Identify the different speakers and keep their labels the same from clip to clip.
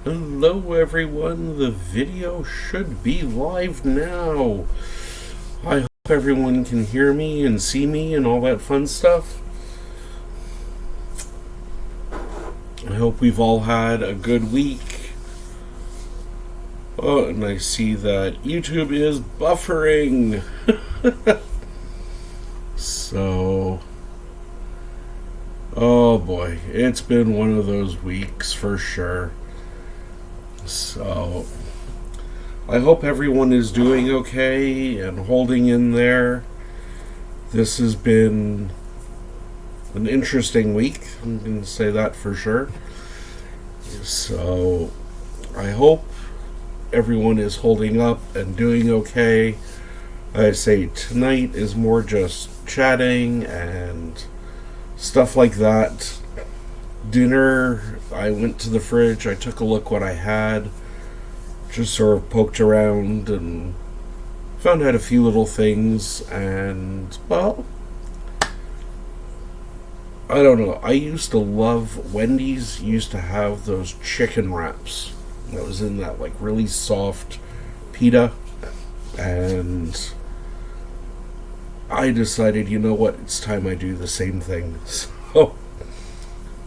Speaker 1: Hello everyone, the video should be live now. I hope everyone can hear me and see me and all that fun stuff. I hope we've all had a good week. Oh, and I see that YouTube is buffering. So, oh boy, it's been one of those weeks for sure. So, I hope everyone is doing okay and holding in there. This has been an interesting week, I'm going to say that for sure. So, I hope everyone is holding up and doing okay. I say tonight is more just chatting and stuff like that. Dinner, I went to the fridge, I took a look what I had, just sort of poked around and found out a few little things, and well, I don't know. I used to love Wendy's used to have those chicken wraps that was in that like really soft pita, and I decided, you know what, it's time I do the same thing.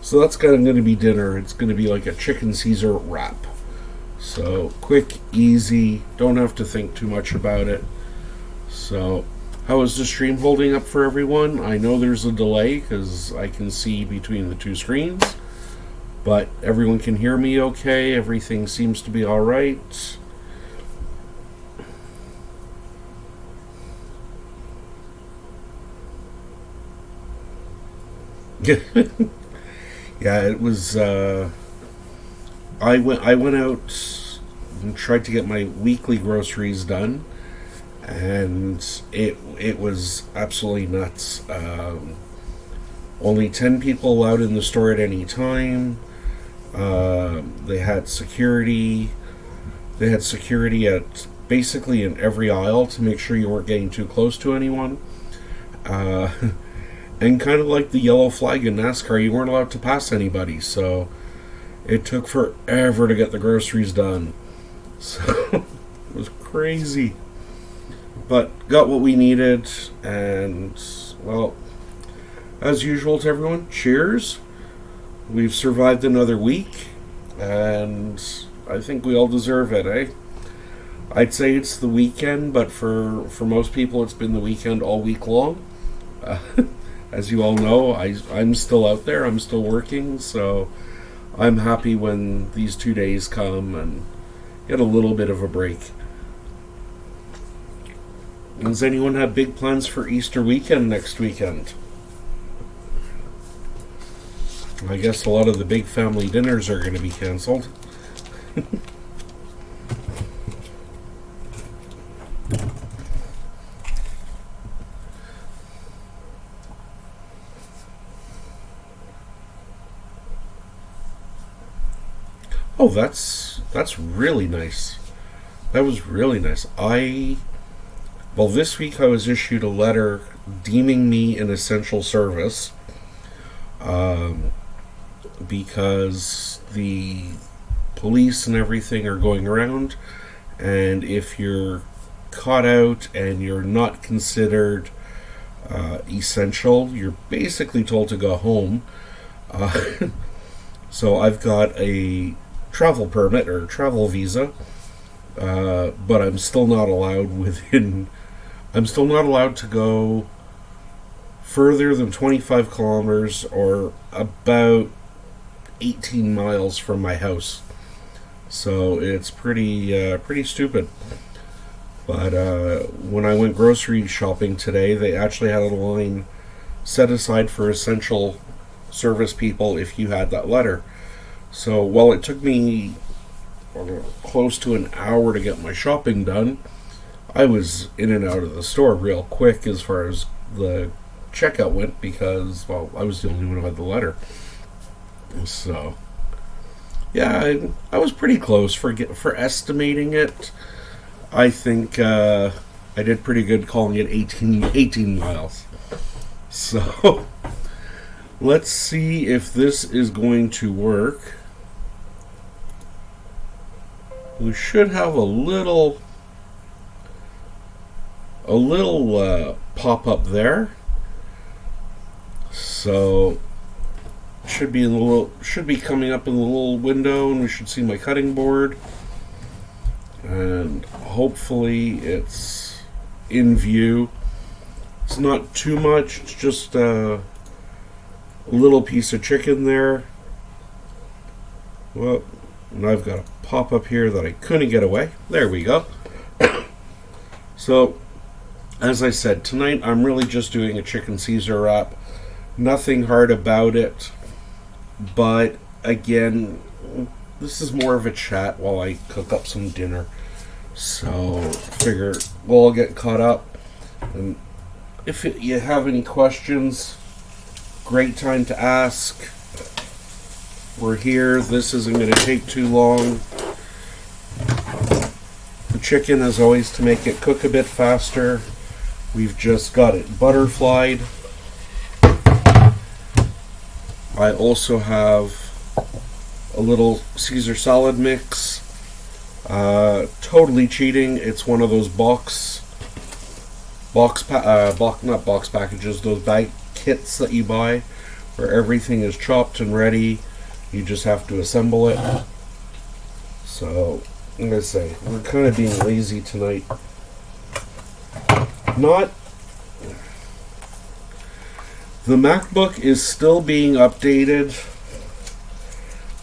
Speaker 1: So that's kind of going to be dinner. It's going to be like a chicken Caesar wrap. So quick, easy, don't have to think too much about it. So how is the stream holding up for everyone? I know there's a delay because I can see between the two screens, but everyone can hear me okay. Everything seems to be all right. Yeah, it was. I went out and tried to get my weekly groceries done, and it was absolutely nuts. Only 10 people allowed in the store at any time. They had security. They had security at basically in every aisle to make sure you weren't getting too close to anyone. Uh, and kind of like the yellow flag in NASCAR, you weren't allowed to pass anybody. So it took forever to get the groceries done. So it was crazy. But got what we needed, and well, as usual to everyone, cheers. We've survived another week, and I think we all deserve it, eh? I'd say it's the weekend, but for most people, it's been the weekend all week long. Uh, as you all know, I'm still out there, I'm still working, so I'm happy when these 2 days come and get a little bit of a break. Does anyone have big plans for Easter weekend next weekend? I guess a lot of the big family dinners are going to be canceled. Oh, that's really nice. That was really nice. Well, this week I was issued a letter deeming me an essential service, um, because the police and everything are going around, and if you're caught out and you're not considered essential, you're basically told to go home. Uh, so I've got a travel permit or travel visa, but I'm still not allowed within. I'm still not allowed to go further than 25 kilometers or about 18 miles from my house. So it's pretty stupid. But when I went grocery shopping today, they actually had a line set aside for essential service people if you had that letter. So while it took me close to an hour to get my shopping done, I was in and out of the store real quick as far as the checkout went because, well, I was the only one who had the letter. So, yeah, I was pretty close for estimating it. I think I did pretty good calling it 18 miles. So, let's see if this is going to work. we should have a little pop up there. So should be coming up in the little window, and we should see my cutting board, and hopefully it's in view. It's not too much, it's just a little piece of chicken there. Well, and I've got a pop up here that I couldn't get away. There we go. So as I said, tonight I'm really just doing a chicken Caesar wrap. Nothing hard about it, but again, this is more of a chat while I cook up some dinner. So figure we'll all get caught up, and if you have any questions, great time to ask. We're here. This isn't going to take too long. The chicken, as always, to make it cook a bit faster, we've just got it butterflied. I also have a little Caesar salad mix. Totally cheating. It's one of those not box packages, those bag kits that you buy where everything is chopped and ready. You just have to assemble it. So, I'm gonna say, we're kind of being lazy tonight. The MacBook is still being updated.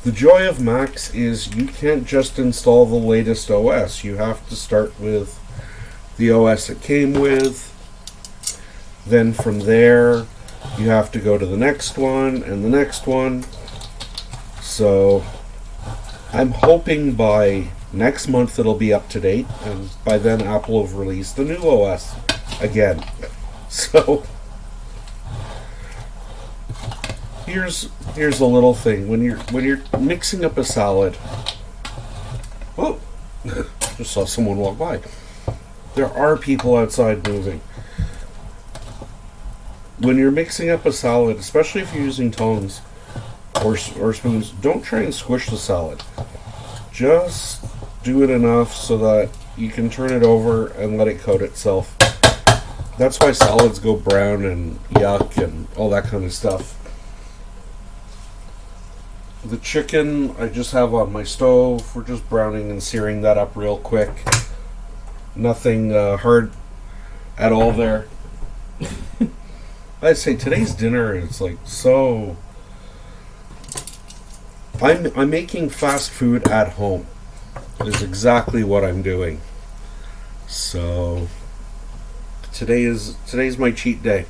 Speaker 1: The joy of Macs is you can't just install the latest OS. You have to start with the OS it came with. Then from there, you have to go to the next one and the next one. So I'm hoping by next month it'll be up to date, and by then Apple will have released the new OS again. So here's a little thing. When you're mixing up a salad. Whoa! Just saw someone walk by. There are people outside moving. When you're mixing up a salad, especially if you're using tongs or spoons, don't try and squish the salad. Just do it enough so that you can turn it over and let it coat itself. That's why salads go brown and yuck and all that kind of stuff. The chicken I just have on my stove. We're just browning and searing that up real quick. Nothing hard at all there. I'd say today's dinner is like so. I'm making fast food at home. Is exactly what I'm doing. So today's my cheat day.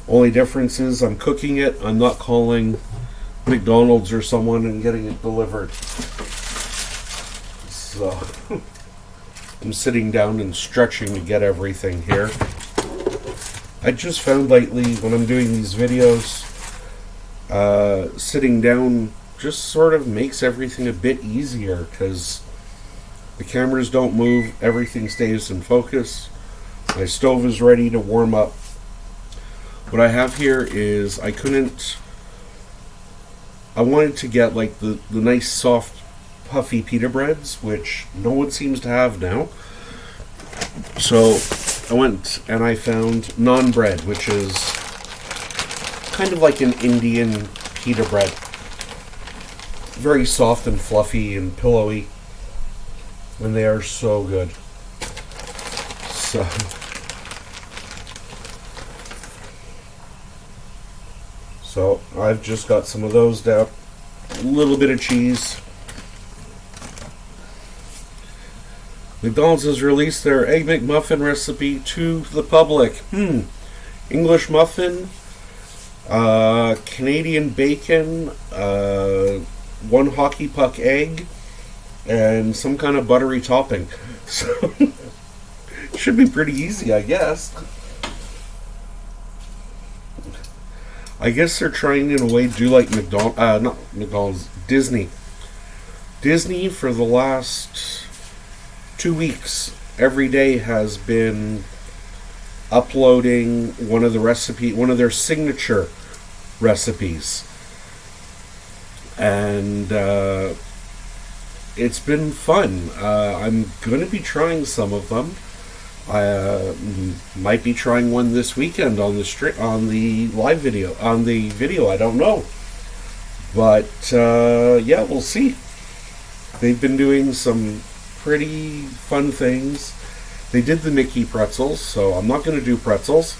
Speaker 1: Only difference is I'm cooking it. I'm not calling McDonald's or someone and getting it delivered. So I'm sitting down and stretching to get everything here. I just found lately when I'm doing these videos, sitting down just sort of makes everything a bit easier because the cameras don't move, everything stays in focus. My stove is ready to warm up. What I have here is I wanted to get like the nice soft puffy pita breads, which no one seems to have now. So I went and I found naan bread, which is kind of like an Indian pita bread. Very soft and fluffy and pillowy. And they are so good. So I've just got some of those down. A little bit of cheese. McDonald's has released their Egg McMuffin recipe to the public. English muffin, Canadian bacon, 1 hockey puck egg, and some kind of buttery topping. So it should be pretty easy, I guess. I guess they're trying in a way to do like Disney. Disney for the last 2 weeks, every day has been uploading one of their signature recipes. And it's been fun. I'm going to be trying some of them. I might be trying one this weekend on on the live video, on the video. I don't know, but yeah, we'll see. They've been doing some pretty fun things. They did the Mickey pretzels, so I'm not going to do pretzels.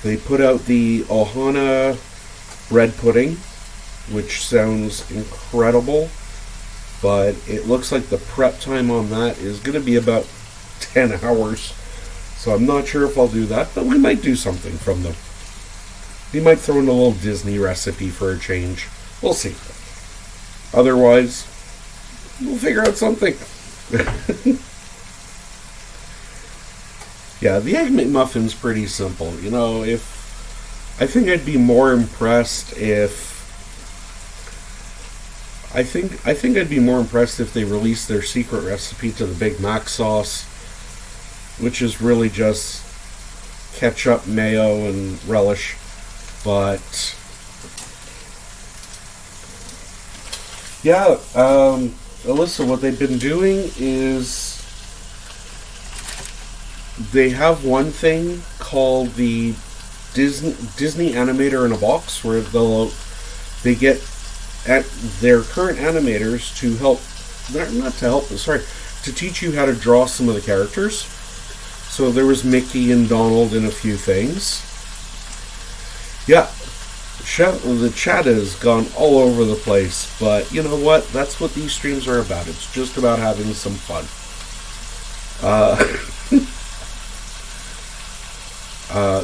Speaker 1: They put out the Ohana bread pudding, which sounds incredible, but it looks like the prep time on that is going to be about 10 hours. So I'm not sure if I'll do that, but we might do something from them. We might throw in a little Disney recipe for a change. We'll see. Otherwise, we'll figure out something. Yeah, the Egg McMuffin's pretty simple. You know, I think I'd be more impressed if I think I'd be more impressed if they released their secret recipe to the Big Mac sauce, which is really just ketchup, mayo, and relish. But yeah, Alyssa, what they've been doing is they have one thing called the Disney Animator in a Box, where they get at their current animators to help, not to help, sorry, to teach you how to draw some of the characters. So there was Mickey and Donald and a few things. Yeah, the chat has gone all over the place, but you know what? That's what these streams are about. It's just about having some fun.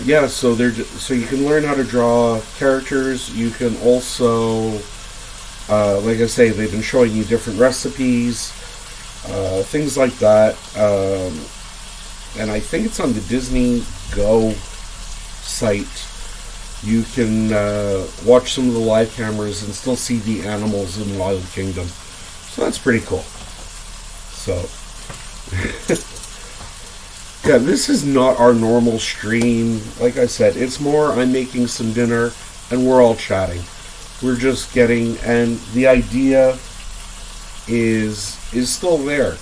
Speaker 1: Yeah, so you can learn how to draw characters. You can also, like I say, they've been showing you different recipes, things like that. And I think it's on the Disney Go site. You can watch some of the live cameras and still see the animals in Wild Kingdom. So that's pretty cool. So, yeah, this is not our normal stream. Like I said, it's more I'm making some dinner and we're all chatting. We're just getting, and the idea is still there.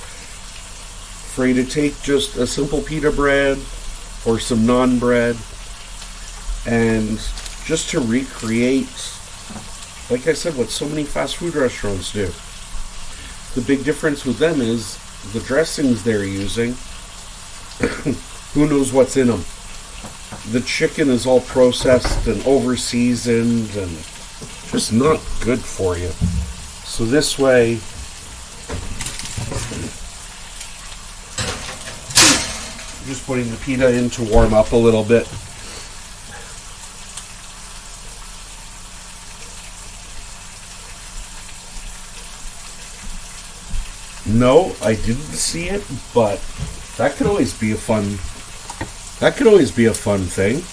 Speaker 1: For you to take just a simple pita bread or some naan bread and just to recreate, like I said, what so many fast food restaurants do. The big difference with them is the dressings they're using. Who knows what's in them? The chicken is all processed and over-seasoned and just not good for you. So this way, just putting the pita in to warm up a little bit. No, I didn't see it, but that could always be a fun. That could always be a fun thing.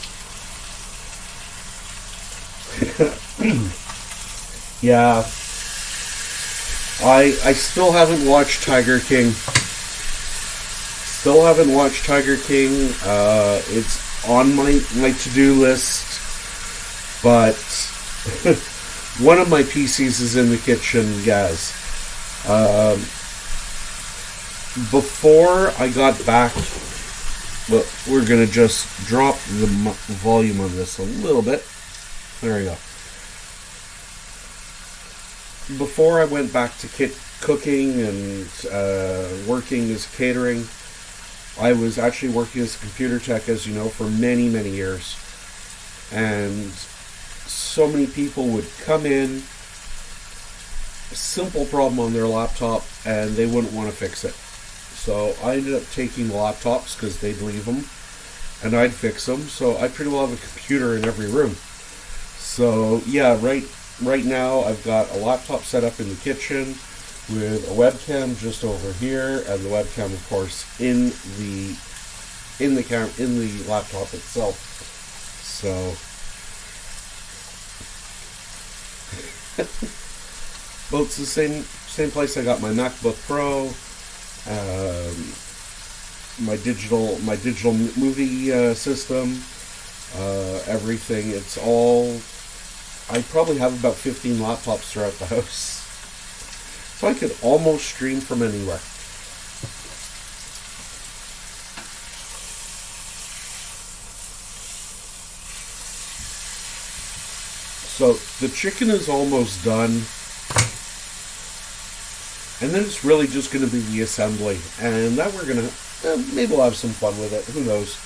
Speaker 1: Yeah, I still haven't watched Tiger King. Still haven't watched Tiger King. It's on my to-do list, but one of my PCs is in the kitchen, guys. Before I got back, well, we're going to just drop the volume on this a little bit. There we go. Before I went back to cooking and working as catering, I was actually working as a computer tech, as you know, for many, many years. And so many people would come in, a simple problem on their laptop, and they wouldn't want to fix it. So I ended up taking laptops because they'd leave them, and I'd fix them. So I pretty well have a computer in every room. So yeah, right now I've got a laptop set up in the kitchen with a webcam just over here, and the webcam, of course, in the laptop itself. So well, it's the same place I got my MacBook Pro, my digital movie system, everything. It's all. I probably have about 15 laptops throughout the house. So I could almost stream from anywhere. So the chicken is almost done. And then it's really just going to be the assembly. And that we're going to, maybe we'll have some fun with it. Who knows?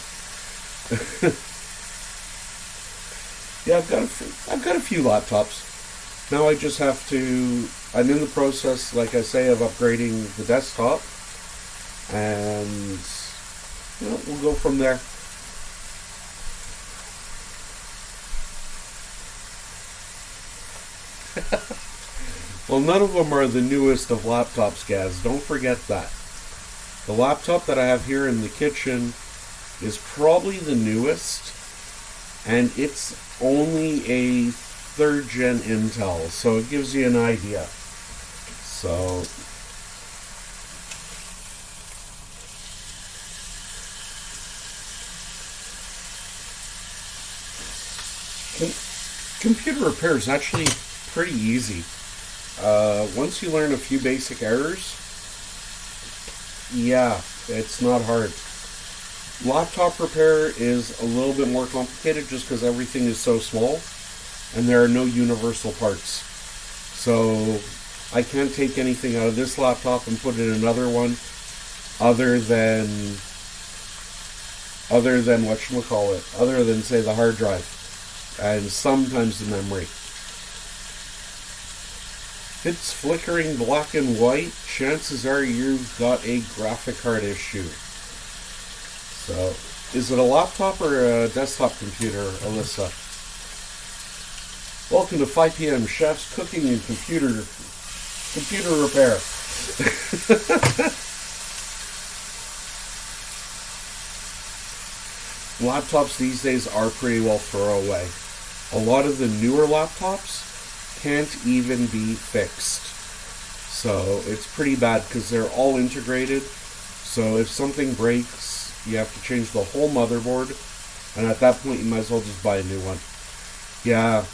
Speaker 1: Yeah, I've got a few laptops. Now I just have to, I'm in the process, like I say, of upgrading the desktop. And, we'll go from there. Well, none of them are the newest of laptops, Gaz. Don't forget that. The laptop that I have here in the kitchen is probably the newest, and it's only a third gen Intel, so it gives you an idea. So, computer repair is actually pretty easy. Once you learn a few basic errors, yeah, it's not hard. Laptop repair is a little bit more complicated just because everything is so small and there are no universal parts. So I can't take anything out of this laptop and put it in another one other than whatchamacallit, other than say the hard drive and sometimes the memory. If it's flickering black and white, chances are you've got a graphic card issue. So, is it a laptop or a desktop computer, Alyssa? Welcome to 5 p.m. Chef's Cooking and Computer Repair. Laptops these days are pretty well throwaway. A lot of the newer laptops can't even be fixed. So it's pretty bad because they're all integrated. So if something breaks, you have to change the whole motherboard, and at that point you might as well just buy a new one. Yeah,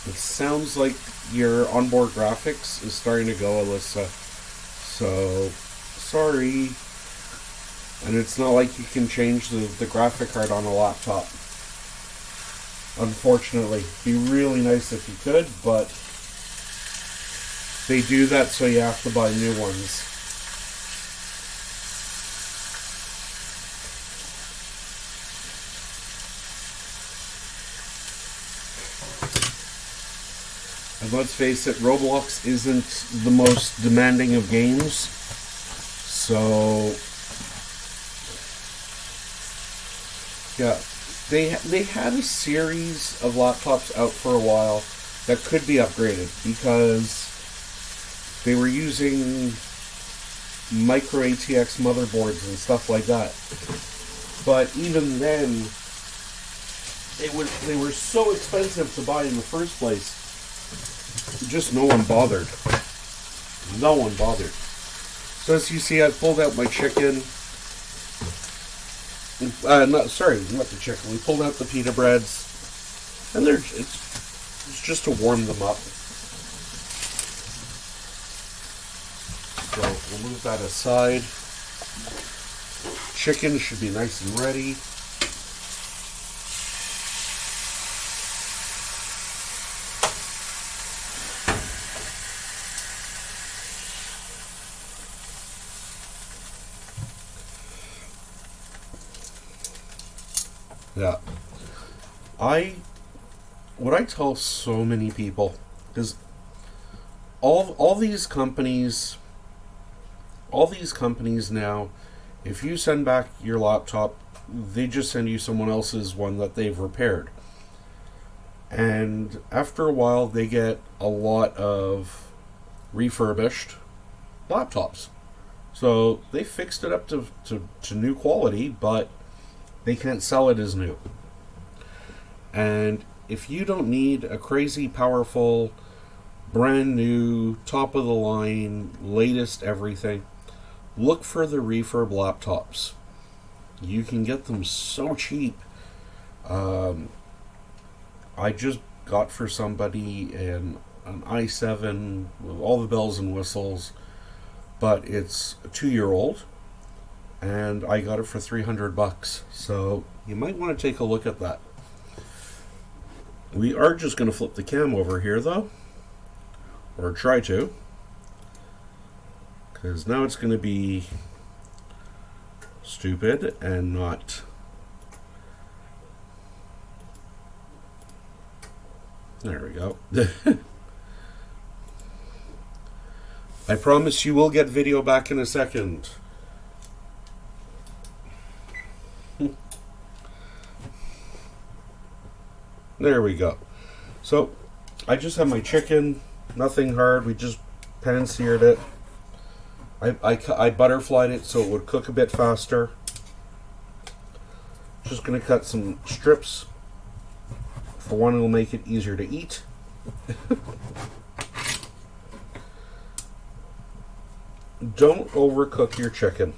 Speaker 1: it sounds like your onboard graphics is starting to go, Alyssa. So, sorry. And it's not like you can change the graphic card on a laptop. Unfortunately. Be really nice if you could, but they do that so you have to buy new ones. And let's face it, Roblox isn't the most demanding of games. So, yeah, they had a series of laptops out for a while that could be upgraded because they were using micro ATX motherboards and stuff like that. But even then, they were so expensive to buy in the first place. Just no one bothered. No one bothered. So as you see, I pulled out my chicken. Not the chicken. We pulled out the pita breads, and it's just to warm them up. So we'll move that aside. Chicken should be nice and ready. Yeah. What I tell so many people is all these companies now, if you send back your laptop, they just send you someone else's one that they've repaired. And after a while they get a lot of refurbished laptops. So they fixed it up to new quality, but they can't sell it as new. And if you don't need a crazy powerful, brand new, top of the line, latest everything, look for the refurb laptops. You can get them so cheap. I just got for somebody an an i7 with all the bells and whistles, but it's a 2-year-old, and I got it for $300. So you might want to take a look at that. We are just going to flip the cam over here, though, or try to, because now it's going to be stupid and not. There we go. I promise you will get video back in a second. There we go. So I just have my chicken, nothing hard. We just pan seared it. I butterflied it so it would cook a bit faster. Just gonna cut some strips. For one, it'll make it easier to eat. Don't overcook your chicken.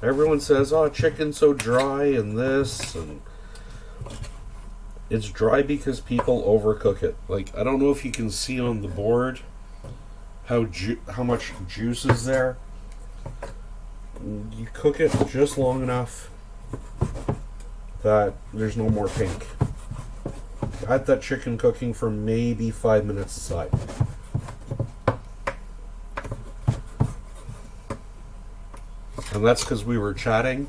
Speaker 1: Everyone says, oh, chicken's so dry and this, and it's dry because people overcook it. Like, I don't know if you can see on the board how much juice is there. You cook it just long enough that there's no more pink. I had that chicken cooking for maybe 5 minutes aside. And that's because we were chatting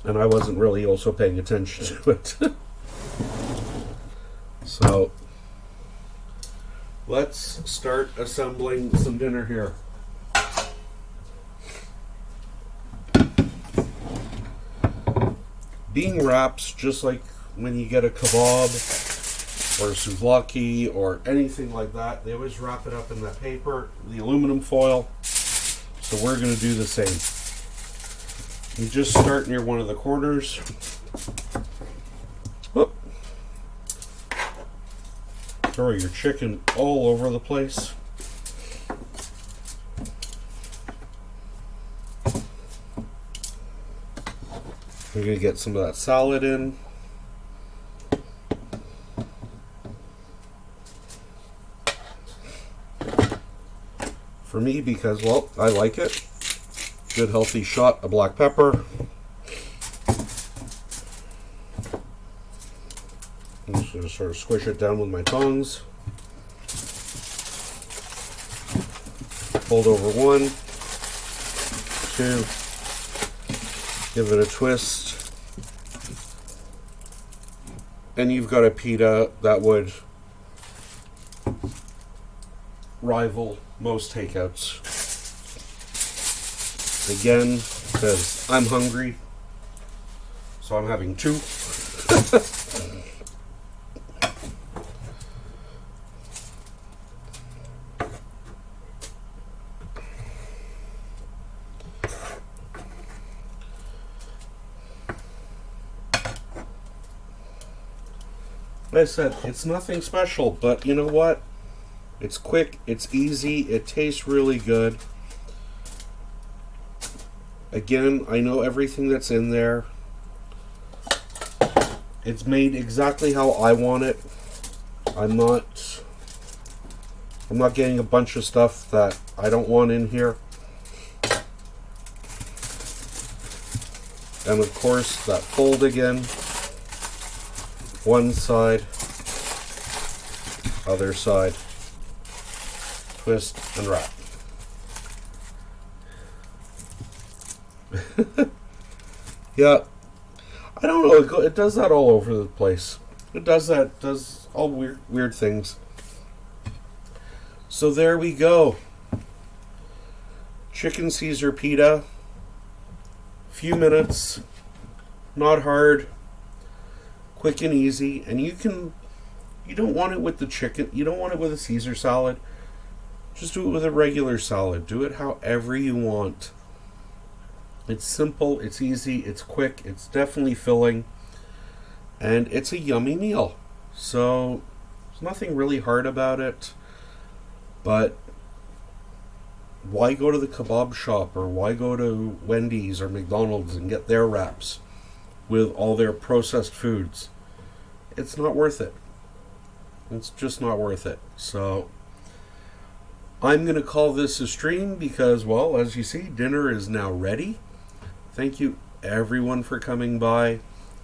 Speaker 1: and I wasn't really also paying attention to it. So let's start assembling some dinner here. Being wraps, just like when you get a kebab or a souvlaki or anything like that, they always wrap it up in that paper, the aluminum foil. So we're going to do the same. You just start near one of the corners. Whoop. Throw your chicken all over the place. We're going to get some of that salad in. For me, because, well, I like it. Good healthy shot of black pepper. I'm just going to sort of squish it down with my tongs. Fold over 1, 2, give it a twist, and you've got a pita that would rival most takeouts. Again, because I'm hungry, so I'm having 2. Like I said, it's nothing special, but you know what? It's quick, it's easy, it tastes really good. Again, I know everything that's in there. It's made exactly how I want it. I'm not getting a bunch of stuff that I don't want in here. And of course, that fold again. One side, other side. Twist and wrap. Yeah, I don't know. It does that all over the place. It does that. Does all weird things. So there we go. Chicken Caesar pita. Few minutes. Not hard. Quick and easy. And you don't want it with the chicken. You don't want it with a Caesar salad. Just do it with a regular salad. Do it however you want. It's simple, it's easy, it's quick, it's definitely filling, and it's a yummy meal. So there's nothing really hard about it, but why go to the kebab shop or why go to Wendy's or McDonald's and get their wraps with all their processed foods? It's not worth it. It's just not worth it. So I'm going to call this a stream because, well, as you see, dinner is now ready. Thank you everyone for coming by.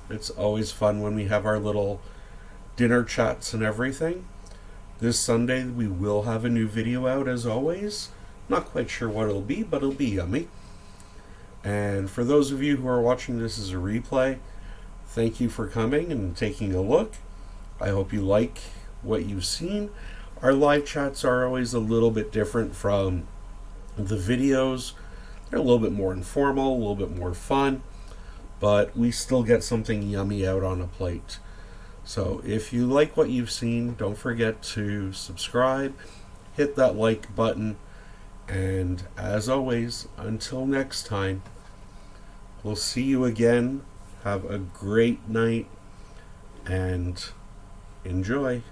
Speaker 1: It's always fun when we have our little dinner chats and everything. This Sunday we will have a new video out as always. Not quite sure what it'll be, but it'll be yummy. And for those of you who are watching this as a replay, thank you for coming and taking a look. I hope you like what you've seen. Our live chats are always a little bit different from the videos. They're a little bit more informal, a little bit more fun, but we still get something yummy out on a plate. So if you like what you've seen, don't forget to subscribe, hit that like button, and as always, until next time, we'll see you again. Have a great night and enjoy.